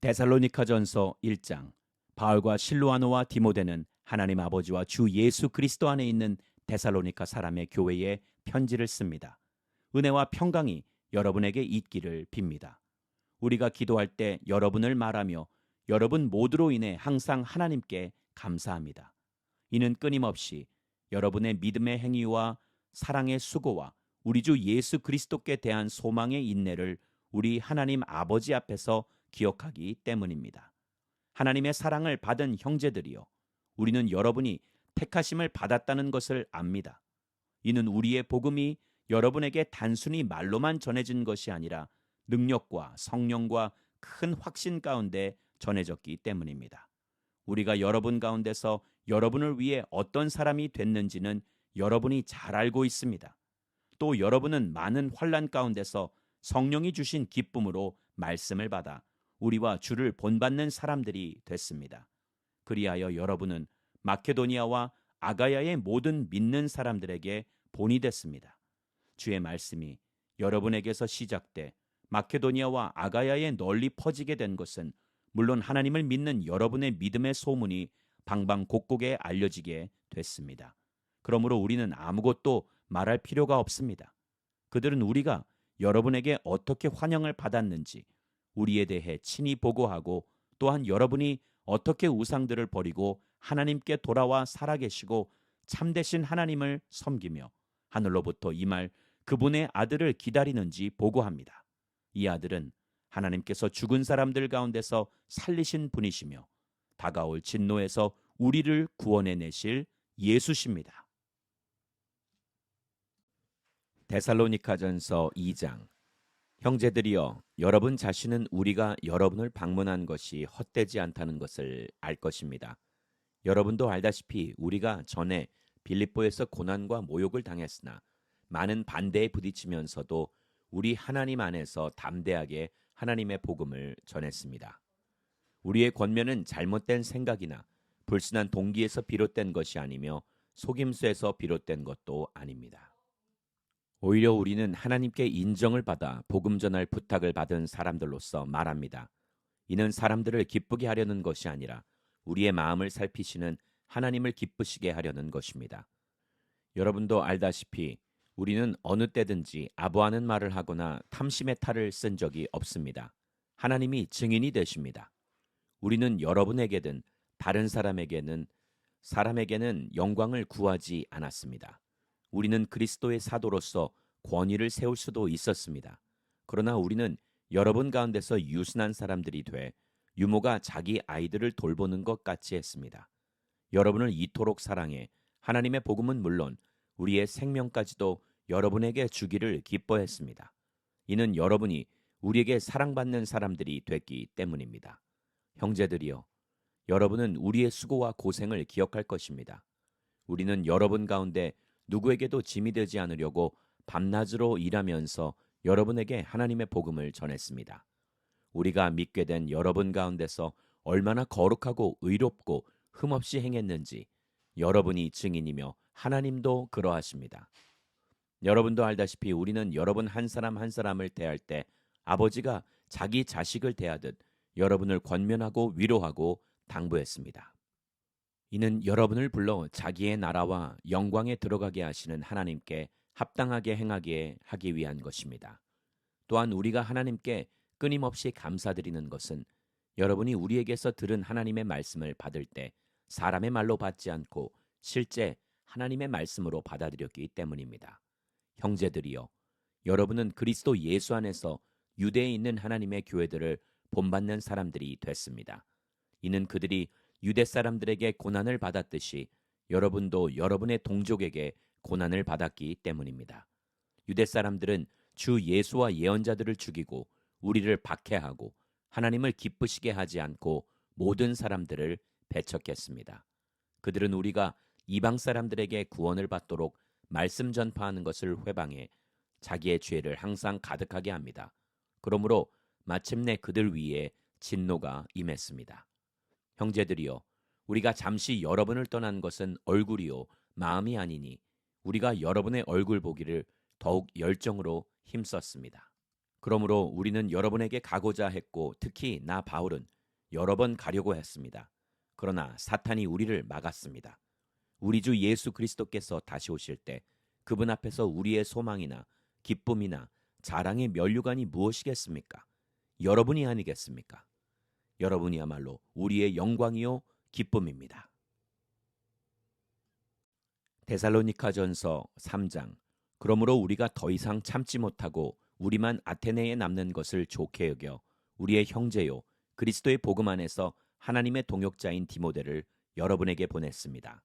데살로니가전서 1장. 바울과 실로아노와 디모데는 하나님 아버지와 주 예수 그리스도 안에 있는 데살로니가 사람의 교회에 편지를 씁니다. 은혜와 평강이 여러분에게 있기를 빕니다. 우리가 기도할 때 여러분을 말하며 여러분 모두로 인해 항상 하나님께 감사합니다. 이는 끊임없이 여러분의 믿음의 행위와 사랑의 수고와 우리 주 예수 그리스도께 대한 소망의 인내를 우리 하나님 아버지 앞에서 기억하기 때문입니다. 하나님의 사랑을 받은 형제들이여, 우리는 여러분이 택하심을 받았다는 것을 압니다. 이는 우리의 복음이 여러분에게 단순히 말로만 전해진 것이 아니라 능력과 성령과 큰 확신 가운데 전해졌기 때문입니다. 우리가 여러분 가운데서 여러분을 위해 어떤 사람이 됐는지는 여러분이 잘 알고 있습니다. 또 여러분은 많은 환난 가운데서 성령이 주신 기쁨으로 말씀을 받아 우리와 주를 본받는 사람들이 됐습니다. 그리하여 여러분은 마케도니아와 아가야의 모든 믿는 사람들에게 본이 됐습니다. 주의 말씀이 여러분에게서 시작돼 마케도니아와 아가야에 널리 퍼지게 된 것은 물론 하나님을 믿는 여러분의 믿음의 소문이 방방곡곡에 알려지게 됐습니다. 그러므로 우리는 아무것도 말할 필요가 없습니다. 그들은 우리가 여러분에게 어떻게 환영을 받았는지 우리에 대해 친히 보고하고, 또한 여러분이 어떻게 우상들을 버리고 하나님께 돌아와 살아계시고 참되신 하나님을 섬기며 하늘로부터 임할 그분의 아들을 기다리는지 보고합니다. 이 아들은 하나님께서 죽은 사람들 가운데서 살리신 분이시며 다가올 진노에서 우리를 구원해 내실 예수십니다. 데살로니가전서 2장. 형제들이여, 여러분 자신은 우리가 여러분을 방문한 것이 헛되지 않다는 것을 알 것입니다. 여러분도 알다시피 우리가 전에 빌립보에서 고난과 모욕을 당했으나 많은 반대에 부딪히면서도 우리 하나님 안에서 담대하게 하나님의 복음을 전했습니다. 우리의 권면은 잘못된 생각이나 불순한 동기에서 비롯된 것이 아니며 속임수에서 비롯된 것도 아닙니다. 오히려 우리는 하나님께 인정을 받아 복음 전할 부탁을 받은 사람들로서 말합니다. 이는 사람들을 기쁘게 하려는 것이 아니라 우리의 마음을 살피시는 하나님을 기쁘시게 하려는 것입니다. 여러분도 알다시피 우리는 어느 때든지 아부하는 말을 하거나 탐심의 탈을 쓴 적이 없습니다. 하나님이 증인이 되십니다. 우리는 여러분에게든 다른 사람에게는 영광을 구하지 않았습니다. 우리는 그리스도의 사도로서 권위를 세울 수도 있었습니다. 그러나 우리는 여러분 가운데서 유순한 사람들이 돼 유모가 자기 아이들을 돌보는 것 같이 했습니다. 여러분을 이토록 사랑해 하나님의 복음은 물론 우리의 생명까지도 여러분에게 주기를 기뻐했습니다. 이는 여러분이 우리에게 사랑받는 사람들이 됐기 때문입니다. 형제들이여, 여러분은 우리의 수고와 고생을 기억할 것입니다. 우리는 여러분 가운데 누구에게도 짐이 되지 않으려고 밤낮으로 일하면서 여러분에게 하나님의 복음을 전했습니다. 우리가 믿게 된 여러분 가운데서 얼마나 거룩하고 의롭고 흠없이 행했는지 여러분이 증인이며 하나님도 그러하십니다. 여러분도 알다시피 우리는 여러분 한 사람 한 사람을 대할 때 아버지가 자기 자식을 대하듯 여러분을 권면하고 위로하고 당부했습니다. 이는 여러분을 불러 자기의 나라와 영광에 들어가게 하시는 하나님께 합당하게 행하게 하기 위한 것입니다. 또한 우리가 하나님께 끊임없이 감사드리는 것은 여러분이 우리에게서 들은 하나님의 말씀을 받을 때 사람의 말로 받지 않고 실제 하나님의 말씀으로 받아들였기 때문입니다. 형제들이여, 여러분은 그리스도 예수 안에서 유대에 있는 하나님의 교회들을 본받는 사람들이 됐습니다. 이는 그들이 유대 사람들에게 고난을 받았듯이 여러분도 여러분의 동족에게 고난을 받았기 때문입니다. 유대 사람들은 주 예수와 예언자들을 죽이고 우리를 박해하고 하나님을 기쁘시게 하지 않고 모든 사람들을 배척했습니다. 그들은 우리가 이방 사람들에게 구원을 받도록 말씀 전파하는 것을 회방해 자기의 죄를 항상 가득하게 합니다. 그러므로 마침내 그들 위에 진노가 임했습니다. 형제들이여, 우리가 잠시 여러분을 떠난 것은 얼굴이요 마음이 아니니 우리가 여러분의 얼굴 보기를 더욱 열정으로 힘썼습니다. 그러므로 우리는 여러분에게 가고자 했고 특히 나 바울은 여러 번 가려고 했습니다. 그러나 사탄이 우리를 막았습니다. 우리 주 예수 그리스도께서 다시 오실 때 그분 앞에서 우리의 소망이나 기쁨이나 자랑의 면류관이 무엇이겠습니까? 여러분이 아니겠습니까? 여러분이야말로 우리의 영광이요 기쁨입니다. 데살로니가전서 3장. 그러므로 우리가 더 이상 참지 못하고 우리만 아테네에 남는 것을 좋게 여겨 우리의 형제요 그리스도의 복음 안에서 하나님의 동역자인 디모데를 여러분에게 보냈습니다.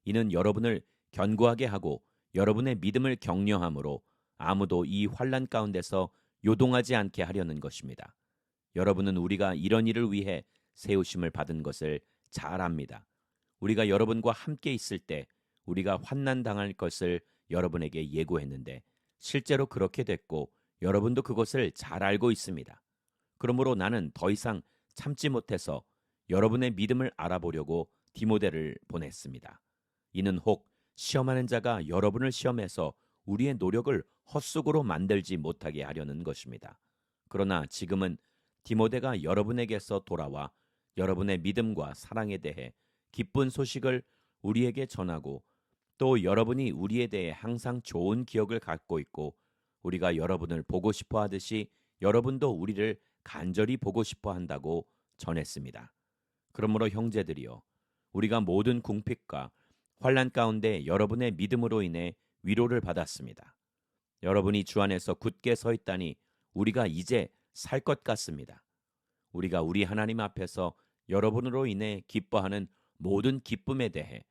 이는 여러분을 견고하게 하고 여러분의 믿음을 격려함으로 아무도 이 환난 가운데서 요동하지 않게 하려는 것입니다. 여러분은 우리가 이런 일을 위해 세우심을 받은 것을 잘 압니다. 우리가 여러분과 함께 있을 때 우리가 환난 당할 것을 여러분에게 예고했는데 실제로 그렇게 됐고 여러분도 그것을 잘 알고 있습니다. 그러므로 나는 더 이상 참지 못해서 여러분의 믿음을 알아보려고 디모데를 보냈습니다. 이는 혹 시험하는 자가 여러분을 시험해서 우리의 노력을 헛수고로 만들지 못하게 하려는 것입니다. 그러나 지금은 디모데가 여러분에게서 돌아와 여러분의 믿음과 사랑에 대해 기쁜 소식을 우리에게 전하고 또 여러분이 우리에 대해 항상 좋은 기억을 갖고 있고 우리가 여러분을 보고 싶어 하듯이 여러분도 우리를 간절히 보고 싶어 한다고 전했습니다. 그러므로 형제들이여 우리가 모든 궁핍과 환난 가운데 여러분의 믿음으로 인해 위로를 받았습니다. 여러분이 주 안에서 굳게 서 있다니 우리가 이제 살 것 같습니다. 우리가 우리 하나님 앞에서 여러분으로 인해 기뻐하는 모든 기쁨에 대해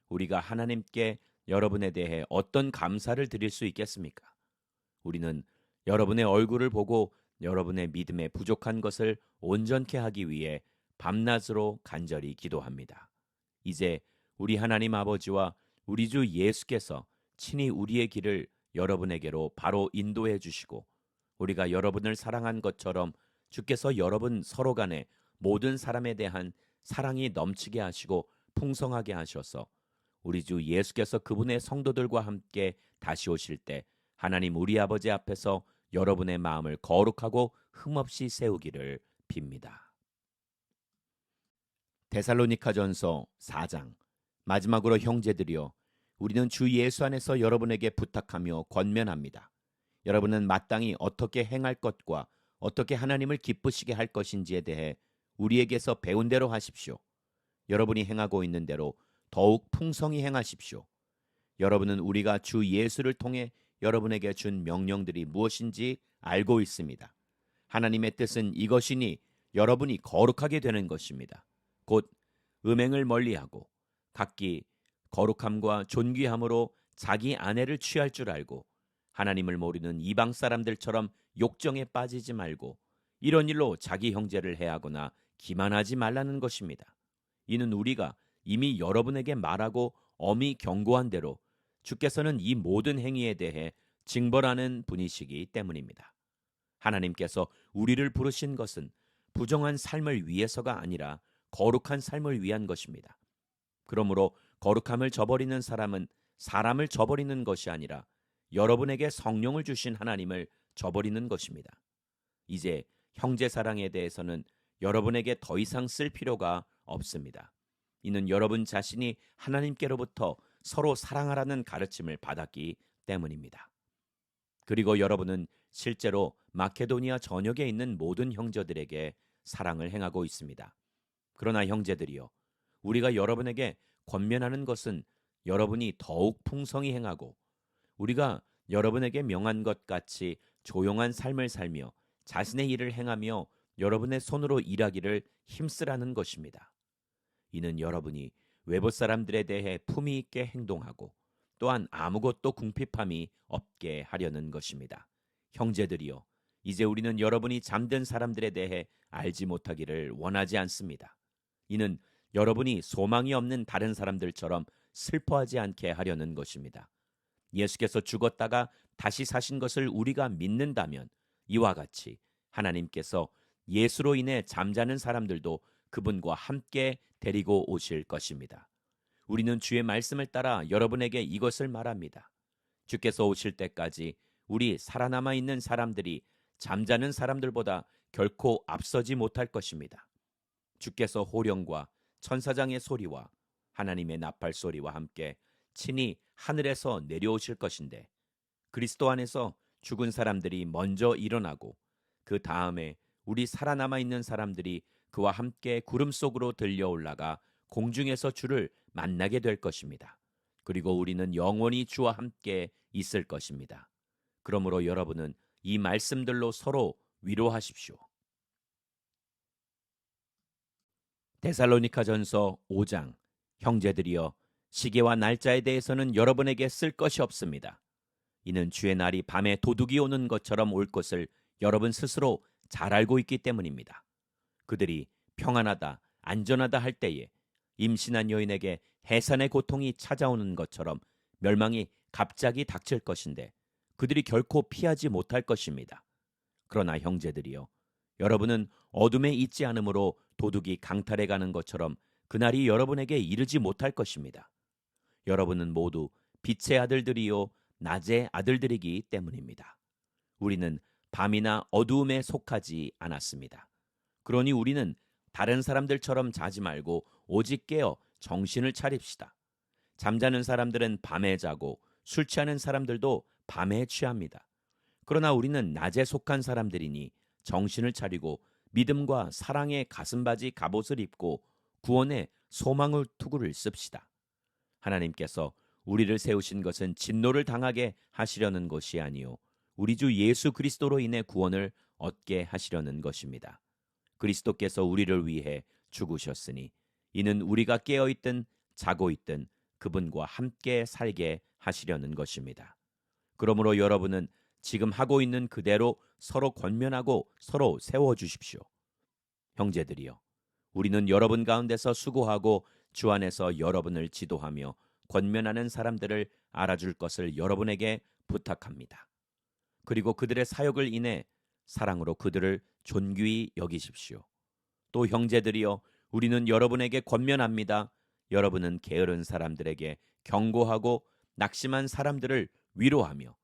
우리가 하나님께 여러분에 대해 어떤 감사를 드릴 수 있겠습니까? 우리는 여러분의 얼굴을 보고 여러분의 믿음에 부족한 것을 온전케 하기 위해 밤낮으로 간절히 기도합니다. 이제 우리 하나님 아버지와 우리 주 예수께서 친히 우리의 길을 여러분에게로 바로 인도해 주시고 우리가 여러분을 사랑한 것처럼 주께서 여러분 서로 간에 모든 사람에 대한 사랑이 넘치게 하시고 풍성하게 하셔서 우리 주 예수께서 그분의 성도들과 함께 다시 오실 때 하나님 우리 아버지 앞에서 여러분의 마음을 거룩하고 흠없이 세우기를 빕니다. 데살로니가전서 4장. 마지막으로 형제들이여 우리는 주 예수 안에서 여러분에게 부탁하며 권면합니다. 여러분은 마땅히 어떻게 행할 것과 어떻게 하나님을 기쁘시게 할 것인지에 대해 우리에게서 배운 대로 하십시오. 여러분이 행하고 있는 대로 더욱 풍성히 행하십시오. 여러분은 우리가 주 예수를 통해 여러분에게 준 명령들이 무엇인지 알고 있습니다. 하나님의 뜻은 이것이니 여러분이 거룩하게 되는 것입니다. 곧 음행을 멀리하고 각기 거룩함과 존귀함으로 자기 아내를 취할 줄 알고 하나님을 모르는 이방 사람들처럼 욕정에 빠지지 말고 이런 일로 자기 형제를 해하거나 기만하지 말라는 것입니다. 이는 우리가 이미 여러분에게 말하고 엄히 경고한 대로 주께서는 이 모든 행위에 대해 징벌하는 분이시기 때문입니다. 하나님께서 우리를 부르신 것은 부정한 삶을 위해서가 아니라 거룩한 삶을 위한 것입니다. 그러므로 거룩함을 저버리는 사람은 사람을 저버리는 것이 아니라 여러분에게 성령을 주신 하나님을 저버리는 것입니다. 이제 형제 사랑에 대해서는 여러분에게 더 이상 쓸 필요가 없습니다. 이는 여러분 자신이 하나님께로부터 서로 사랑하라는 가르침을 받았기 때문입니다. 그리고 여러분은 실제로 마케도니아 전역에 있는 모든 형제들에게 사랑을 행하고 있습니다. 그러나 형제들이여, 우리가 여러분에게 권면하는 것은 여러분이 더욱 풍성히 행하고 우리가 여러분에게 명한 것 같이 조용한 삶을 살며 자신의 일을 행하며 여러분의 손으로 일하기를 힘쓰라는 것입니다. 이는 여러분이 외부 사람들에 대해 품위 있게 행동하고 또한 아무것도 궁핍함이 없게 하려는 것입니다. 형제들이여, 이제 우리는 여러분이 잠든 사람들에 대해 알지 못하기를 원하지 않습니다. 이는 여러분이 소망이 없는 다른 사람들처럼 슬퍼하지 않게 하려는 것입니다. 예수께서 죽었다가 다시 사신 것을 우리가 믿는다면 이와 같이 하나님께서 예수로 인해 잠자는 사람들도 그분과 함께 데리고 오실 것입니다. 우리는 주의 말씀을 따라 여러분에게 이것을 말합니다. 주께서 오실 때까지 우리 살아남아 있는 사람들이 잠자는 사람들보다 결코 앞서지 못할 것입니다. 주께서 호령과 천사장의 소리와 하나님의 나팔 소리와 함께 친히 하늘에서 내려오실 것인데, 그리스도 안에서 죽은 사람들이 먼저 일어나고 그 다음에 우리 살아남아 있는 사람들이 그와 함께 구름 속으로 들려 올라가 공중에서 주를 만나게 될 것입니다. 그리고 우리는 영원히 주와 함께 있을 것입니다. 그러므로 여러분은 이 말씀들로 서로 위로하십시오. 데살로니가전서 5장. 형제들이여, 시계와 날짜에 대해서는 여러분에게 쓸 것이 없습니다. 이는 주의 날이 밤에 도둑이 오는 것처럼 올 것을 여러분 스스로 잘 알고 있기 때문입니다. 그들이 평안하다, 안전하다 할 때에 임신한 여인에게 해산의 고통이 찾아오는 것처럼 멸망이 갑자기 닥칠 것인데, 그들이 결코 피하지 못할 것입니다. 그러나 형제들이여, 여러분은 어둠에 있지 않으므로 도둑이 강탈해 가는 것처럼 그날이 여러분에게 이르지 못할 것입니다. 여러분은 모두 빛의 아들들이요 낮의 아들들이기 때문입니다. 우리는 밤이나 어두움에 속하지 않았습니다. 그러니 우리는 다른 사람들처럼 자지 말고 오직 깨어 정신을 차립시다. 잠자는 사람들은 밤에 자고 술 취하는 사람들도 밤에 취합니다. 그러나 우리는 낮에 속한 사람들이니 정신을 차리고 믿음과 사랑의 가슴바지 갑옷을 입고 구원의 소망의 투구를 씁시다. 하나님께서 우리를 세우신 것은 진노를 당하게 하시려는 것이 아니요 우리 주 예수 그리스도로 인해 구원을 얻게 하시려는 것입니다. 그리스도께서 우리를 위해 죽으셨으니 이는 우리가 깨어 있든 자고 있든 그분과 함께 살게 하시려는 것입니다. 그러므로 여러분은 지금 하고 있는 그대로 서로 권면하고 서로 세워 주십시오. 형제들이여, 우리는 여러분 가운데서 수고하고 주 안에서 여러분을 지도하며 권면하는 사람들을 알아줄 것을 여러분에게 부탁합니다. 그리고 그들의 사역을 인해 사랑으로 그들을 존귀히 여기십시오. 또 형제들이여, 우리는 여러분에게 권면합니다. 여러분은 게으른 사람들에게 경고하고 낙심한 사람들을 위로하며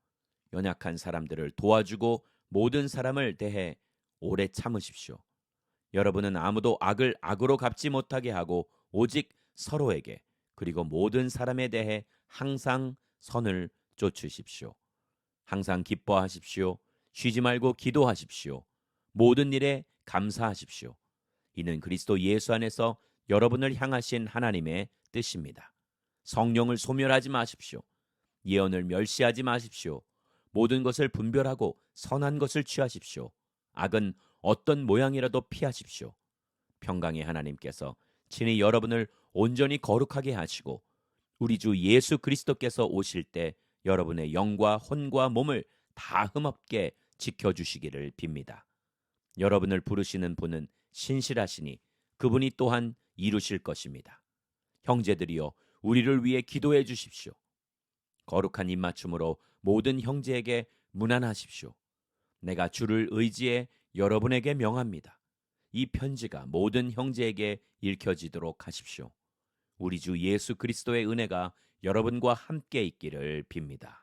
연약한 사람들을 도와주고 모든 사람을 대해 오래 참으십시오. 여러분은 아무도 악을 악으로 갚지 못하게 하고 오직 서로에게 그리고 모든 사람에 대해 항상 선을 쫓으십시오. 항상 기뻐하십시오. 쉬지 말고 기도하십시오. 모든 일에 감사하십시오. 이는 그리스도 예수 안에서 여러분을 향하신 하나님의 뜻입니다. 성령을 소멸하지 마십시오. 예언을 멸시하지 마십시오. 모든 것을 분별하고 선한 것을 취하십시오. 악은 어떤 모양이라도 피하십시오. 평강의 하나님께서 친히 여러분을 온전히 거룩하게 하시고 우리 주 예수 그리스도께서 오실 때 여러분의 영과 혼과 몸을 다 흠없게 지켜주시기를 빕니다. 여러분을 부르시는 분은 신실하시니 그분이 또한 이루실 것입니다. 형제들이여, 우리를 위해 기도해 주십시오. 거룩한 입맞춤으로 모든 형제에게 문안하십시오. 내가 주를 의지해 여러분에게 명합니다. 이 편지가 모든 형제에게 읽혀지도록 하십시오. 우리 주 예수 그리스도의 은혜가 여러분과 함께 있기를 빕니다.